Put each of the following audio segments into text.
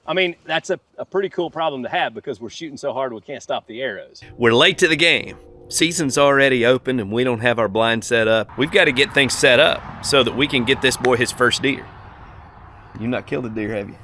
I mean, that's a pretty cool problem to have because we're shooting so hard we can't stop the arrows. We're late to the game. Season's already open and we don't have our blind set up. We've got to get things set up so that we can get this boy his first deer. You've not killed a deer, have you?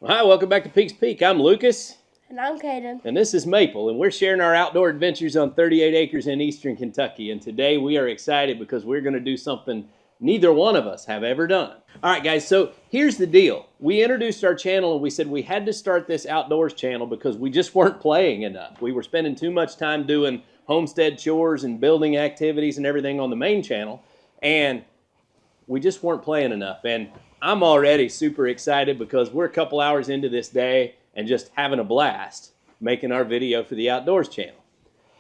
Hi, welcome back to Peaks Peak. I'm Lucas. And I'm Caden. And this is Maple, and we're sharing our outdoor adventures on 38 acres in eastern Kentucky. And today we are excited because we're going to do something neither one of us have ever done. All right, guys, so here's the deal. We introduced our channel and we said we had to start this outdoors channel because we just weren't playing enough. We were spending too much time doing homestead chores and building activities and everything on the main channel, and we just weren't playing enough. And I'm already super excited because we're a couple hours into this day and just having a blast making our video for the Outdoors channel.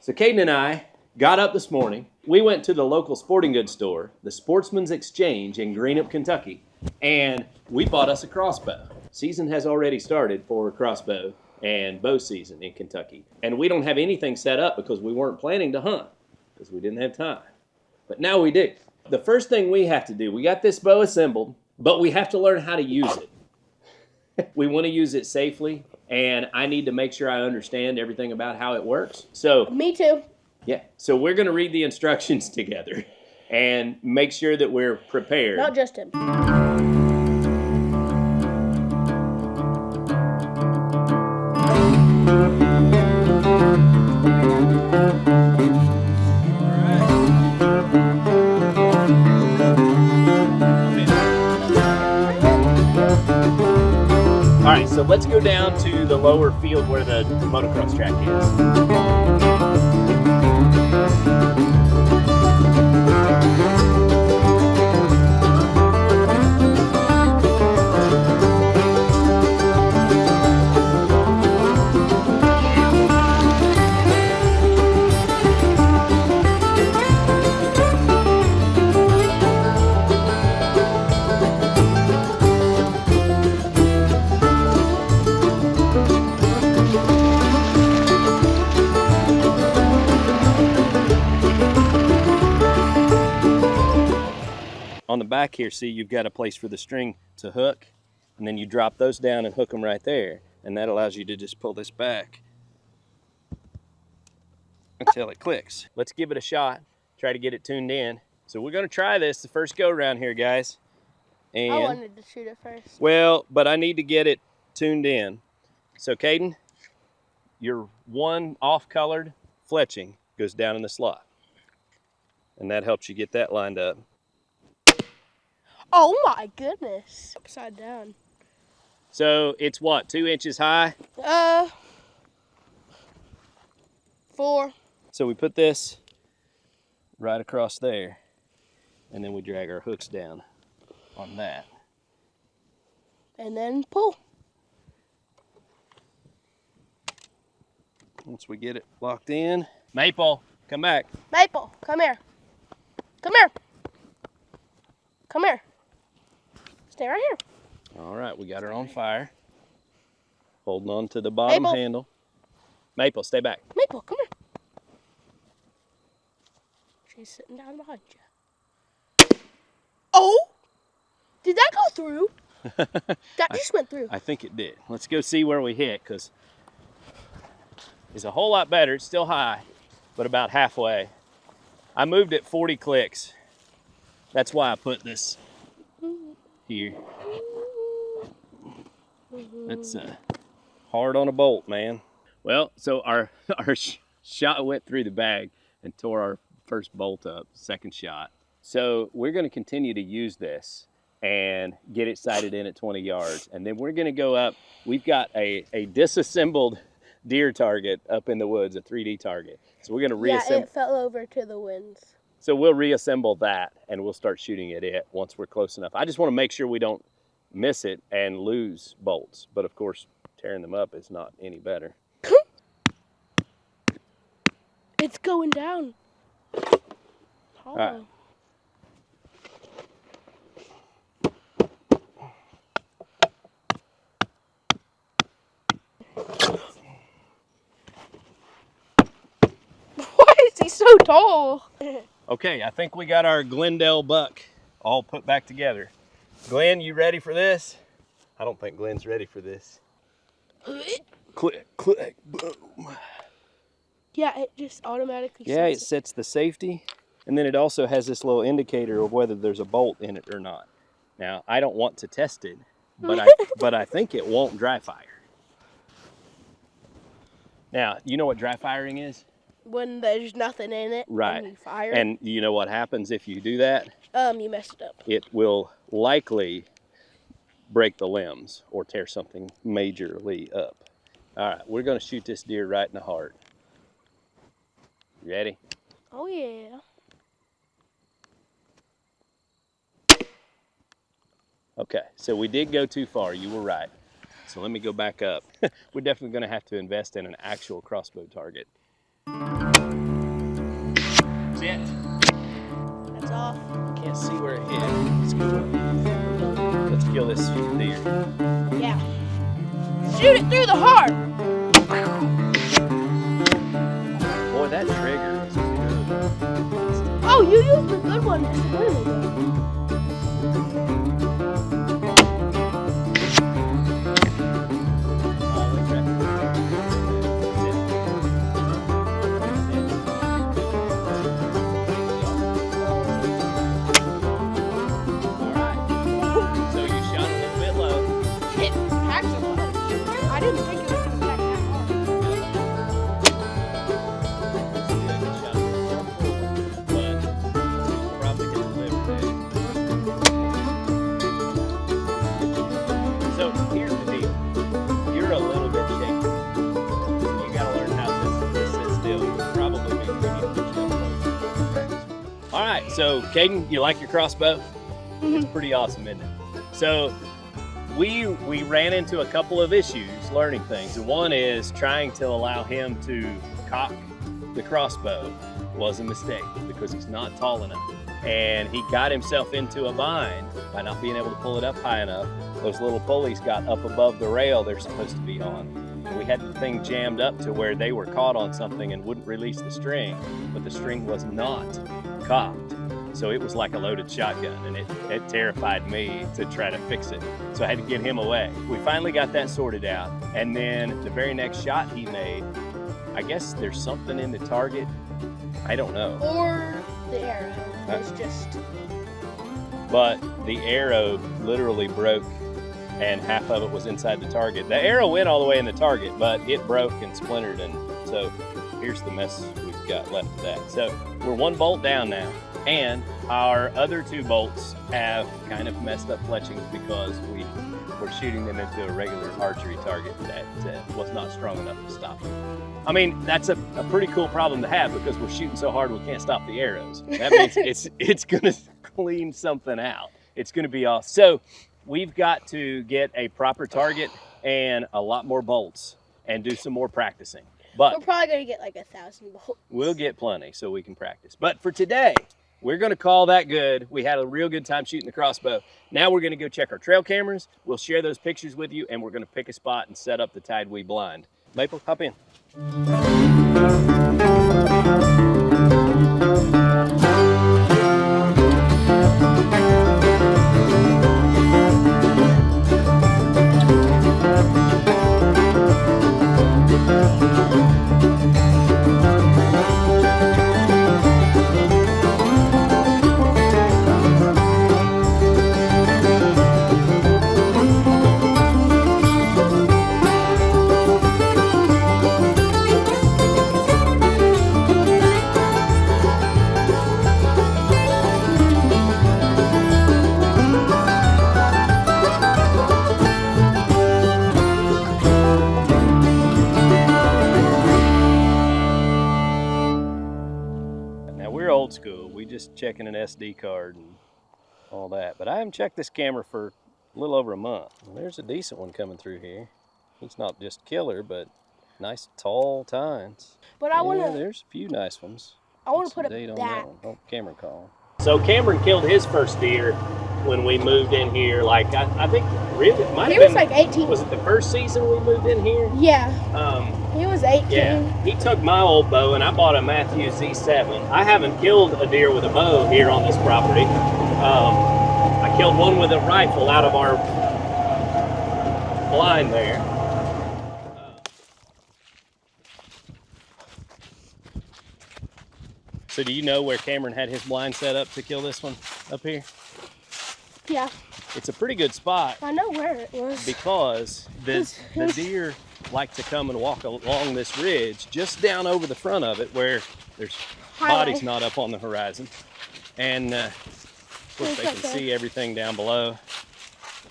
So Caden and I got up this morning. We went to the local sporting goods store, the Sportsmans Exchange in Greenup, Kentucky, and we bought us a crossbow. Season has already started for crossbow and bow season in Kentucky. And we don't have anything set up because we weren't planning to hunt because we didn't have time. But now we do. The first thing we have to do, we got this bow assembled, but we have to learn how to use it. We want to use it safely, and I need to make sure I understand everything about how it works. So Me too. yeah, so we're going to read the instructions together and make sure that we're prepared. Not just him. All right, so let's go down to the lower field where the motocross track is. On the back here, see, you've got a place for the string to hook, and then you drop those down and hook them right there, and that allows you to just pull this back until it clicks. Let's give it a shot, try to get it tuned in. So we're gonna try this the first go around here, guys. And I wanted to shoot it first. well, but I need to get it tuned in. So Caden, your one off-colored fletching goes down in the slot, and that helps you get that lined up. Oh my goodness. Upside down. So it's what, 2 inches high? 4. So we put this right across there, and then we drag our hooks down on that. And then pull. Once we get it locked in. Maple, come back. Maple, come here. Come here. Come here. Stay right here. All right, we got her on fire. Holding on to the bottom Maple. handle. Maple, stay back. Maple, come here. She's sitting down behind you. Oh! Did that go through? That just went through. I think it did. Let's go see where we hit, because it's a whole lot better. It's still high, but about halfway. I moved it 40 clicks. That's why I put this here. That's hard on a bolt, man. Well, so our shot went through the bag and tore our first bolt up, second shot. So we're going to continue to use this and get it sighted in at 20 yards. And then we're going to go up. We've got a disassembled deer target up in the woods, a 3D target. So we're going to Yeah, reassemble. it fell over to the winds. So we'll reassemble that and we'll start shooting at it once we're close enough. I just want to make sure we don't miss it and lose bolts. But of course, tearing them up is not any better. It's going down. All right. Why is he so tall? Okay, I think we got our Glendale buck all put back together. Glenn, you ready for this? I don't think Glenn's ready for this. Click, click, boom. Yeah, it just automatically Yeah, it sets sets the safety, and then it also has this little indicator of whether there's a bolt in it or not. Now, I don't want to test it, but I think it won't dry fire. Now, you know what dry firing is? when there's nothing in it. Right. And you fire. And you know what happens if you do that? You messed it up. It will likely break the limbs or tear something majorly up. All right, we're gonna shoot this deer right in the heart. Ready? Oh yeah. Okay, so we did go too far, you were right. So let me go back up. We're definitely gonna have to invest in an actual crossbow target. See it? That's off. Can't see where it hit. Let's kill this deer. Yeah. Shoot it through the heart. Boy, that trigger is good. Oh, you used the good one just a minute ago. I didn't think it was going to pack that hard. So here's the deal. You're a little bit shaky. You got to learn how to sit still. Probably means we need to put you up close. All right, so Caden, you like your crossbow? It's pretty awesome, isn't it? So we ran into a couple of issues learning things, and one is trying to allow him to cock the crossbow was a mistake because he's not tall enough, and he got himself into a bind by not being able to pull it up high enough. Those little pulleys got up above the rail they're supposed to be on, and we had the thing jammed up to where they were caught on something and wouldn't release the string, but the string was not cocked. So it was like a loaded shotgun, and it terrified me to try to fix it. So I had to get him away. We finally got that sorted out, and then the very next shot he made, I guess there's something in the target. I don't know. Or the arrow. It's just... But the arrow literally broke, and half of it was inside the target. The arrow went all the way in the target, but it broke and splintered, and so here's the mess we've got left of that. So we're one bolt down now. And our other two bolts have kind of messed up fletchings because we were shooting them into a regular archery target that was not strong enough to stop them. I mean, that's a pretty cool problem to have because we're shooting so hard we can't stop the arrows. That means it's gonna clean something out. It's gonna be awesome. So we've got to get a proper target and a lot more bolts and do some more practicing. But we're probably going to get like 1,000 bolts. We'll get plenty so we can practice. But for today, we're going to call that good. We had a real good time shooting the crossbow. Now we're going to go check our trail cameras. We'll share those pictures with you, and we're going to pick a spot and set up the Tide Weed blind. Maple, hop in. old school. We just checking an SD card and all that. But I haven't checked this camera for a little over a month. Well, there's a decent one coming through here. He's not just killer, but nice tall tines. But I want to. There's a few nice ones. I want to put Date it on back. that one. Oh, Cameron call. So Cameron killed his first deer when we moved in here. Like I think really it might He have was been, like 18. Was it the first season we moved in here? Yeah. He was 18. Yeah. He took my old bow and I bought a Matthews Z7. I haven't killed a deer with a bow here on this property. I killed one with a rifle out of our blind there. So do you know where Cameron had his blind set up to kill this one up here? Yeah. It's a pretty good spot I know where it was. because the deer like to come and walk along this ridge just down over the front of it where there's bodies not up on the horizon. And of course they can see everything down below.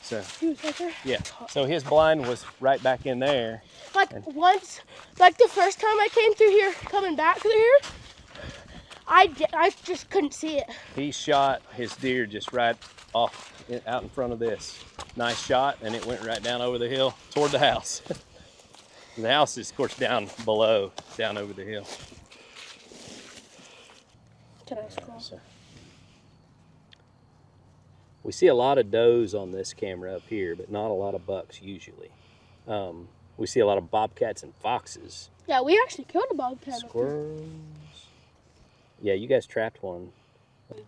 So He was right there. yeah, so his blind was right back in there. Like once, like the first time I came through here, coming back through here, I just couldn't see it. He shot his deer just right off out in front of this. Nice shot, and it went right down over the hill toward the house. The house is, of course, down below, down over the hill. Can I scroll? So, we see a lot of does on this camera up here, but not a lot of bucks usually. We see a lot of bobcats and foxes. Yeah, we actually killed a bobcat. Squirrels. Yeah, you guys trapped one.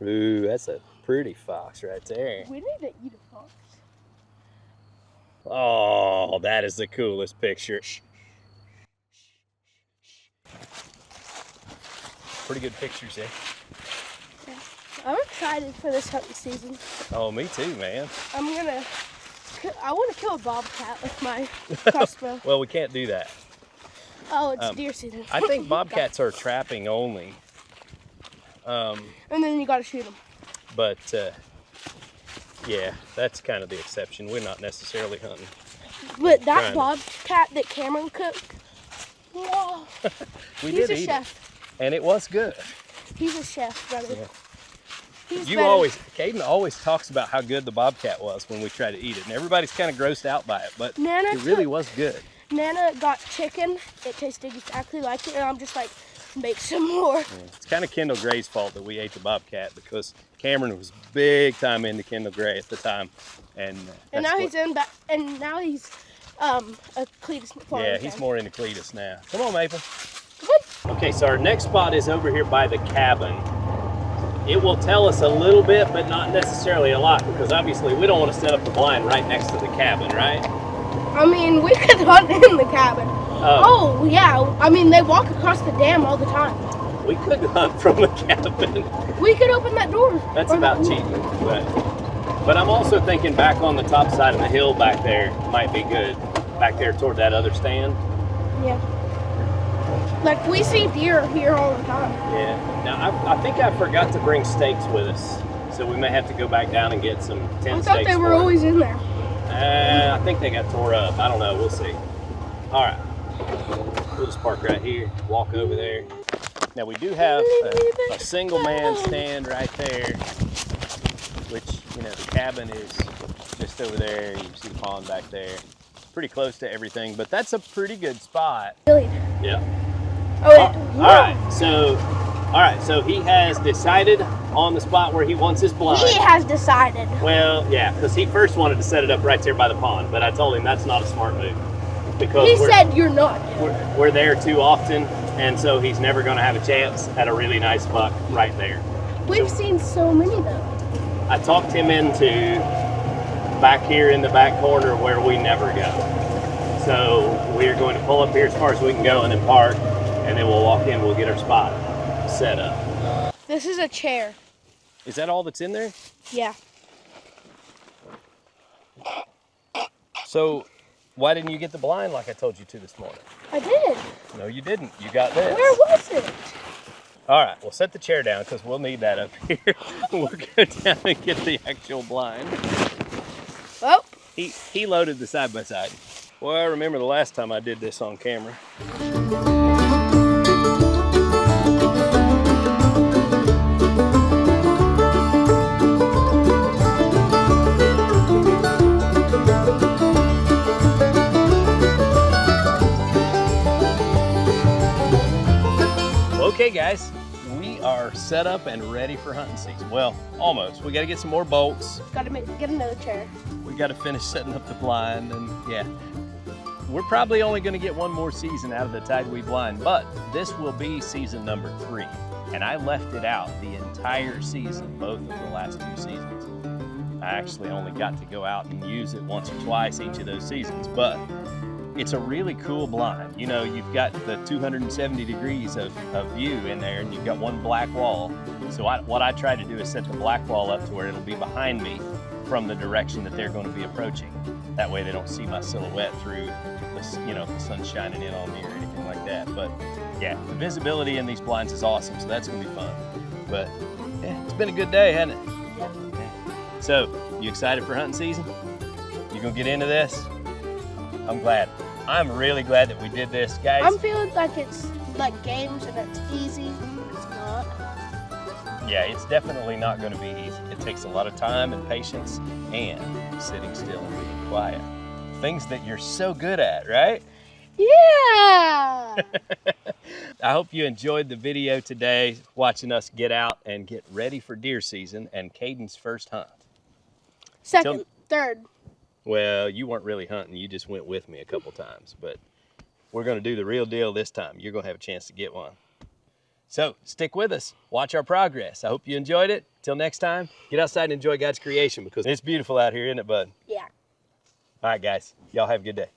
Ooh, that's a pretty fox right there. We need to eat a fox. Oh, that is the coolest picture. Pretty good pictures there. Yeah. I'm excited for this hunting season. Oh, me too, man. I want to kill a bobcat with my crossbow. Well, we can't do that. Oh, it's deer season. I think bobcats are trapping only. And then you gotta shoot them. But yeah, that's kind of the exception. We're not necessarily hunting. But that bobcat that Cameron cooked, whoa, he's a chef. And it was good. He's a chef, brother. Yeah. He's Caden always talks about how good the bobcat was when we try to eat it. And everybody's kind of grossed out by it, but it really was good. Nana got chicken. It tasted exactly like it, and I'm just like, make some more. Yeah. It's kind of Kendall Gray's fault that we ate the bobcat because Cameron was big time into Kendall Gray at the time, and now he's a Cletus farm. Yeah, he's more into Cletus now. Come on, Maple. Come on. Okay, so our next spot is over here by the cabin. It will tell us a little bit, but not necessarily a lot, because obviously we don't want to set up the blind right next to the cabin, right? I mean, we could hunt in the cabin. Oh, yeah. I mean, they walk across the dam all the time. We could hunt from the cabin. We could open that door. That's about cheating, but I'm also thinking back on the top side of the hill back there might be good. Back there toward that other stand. Yeah. Like, we see deer here all the time. Yeah. Now, I think I forgot to bring stakes with us, so we may have to go back down and get some tent stakes. I thought they were always in there. I think they got tore up. I don't know. We'll see. All right. We'll just park right here, walk over there. Now, we do have a single man stand right there, which, you know, the cabin is just over there. You can see the pond back there. Pretty close to everything, but that's a pretty good spot. Really? Yeah. Oh, All right, so he has decided on the spot where he wants his blind. He has decided. Well, yeah, because he first wanted to set it up right there by the pond, but I told him that's not a smart move. Because he said you're not. We're there too often, and so he's never going to have a chance at a really nice buck right there. We've seen so many though. I talked him into back here in the back corner where we never go. So we're going to pull up here as far as we can go and then park, and then we'll walk in, we'll get our spot set up. This is a chair. Is that all that's in there? Yeah. So why didn't you get the blind like I told you to this morning? I did. No, you didn't. You got this. Where was it? All right, well, set the chair down because we'll need that up here. We'll go down and get the actual blind. Oh. He loaded the side-by-side. Well, I remember the last time I did this on camera. Okay guys, we are set up and ready for hunting season. Well, almost. We gotta get some more bolts. Gotta get another chair. We gotta finish setting up the blind, and yeah. We're probably only gonna get one more season out of the Tideweed blind, but this will be season number 3. And I left it out the entire season, both of the last 2 seasons. I actually only got to go out and use it once or twice each of those seasons, but it's a really cool blind. You know, you've got the 270 degrees of view in there, and you've got one black wall. So what I try to do is set the black wall up to where it'll be behind me from the direction that they're going to be approaching. That way they don't see my silhouette through the, you know, if the sun's shining in on me or anything like that. But yeah, the visibility in these blinds is awesome, so that's gonna be fun. But yeah, it's been a good day, hasn't it? Yeah. So, you excited for hunting season? You gonna get into this? I'm glad. I'm really glad that we did this, guys. I'm feeling like it's like games and it's easy. It's not. Yeah, it's definitely not gonna be easy. It takes a lot of time and patience and sitting still and being quiet. Things that you're so good at, right? Yeah! I hope you enjoyed the video today, watching us get out and get ready for deer season and Caden's first hunt. Second, third. Well, you weren't really hunting, you just went with me a couple times, but we're gonna do the real deal this time. You're gonna have a chance to get one. So stick with us, watch our progress. I hope you enjoyed it. Till next time, get outside and enjoy God's creation because it's beautiful out here, isn't it, bud? Yeah. All right, guys, y'all have a good day.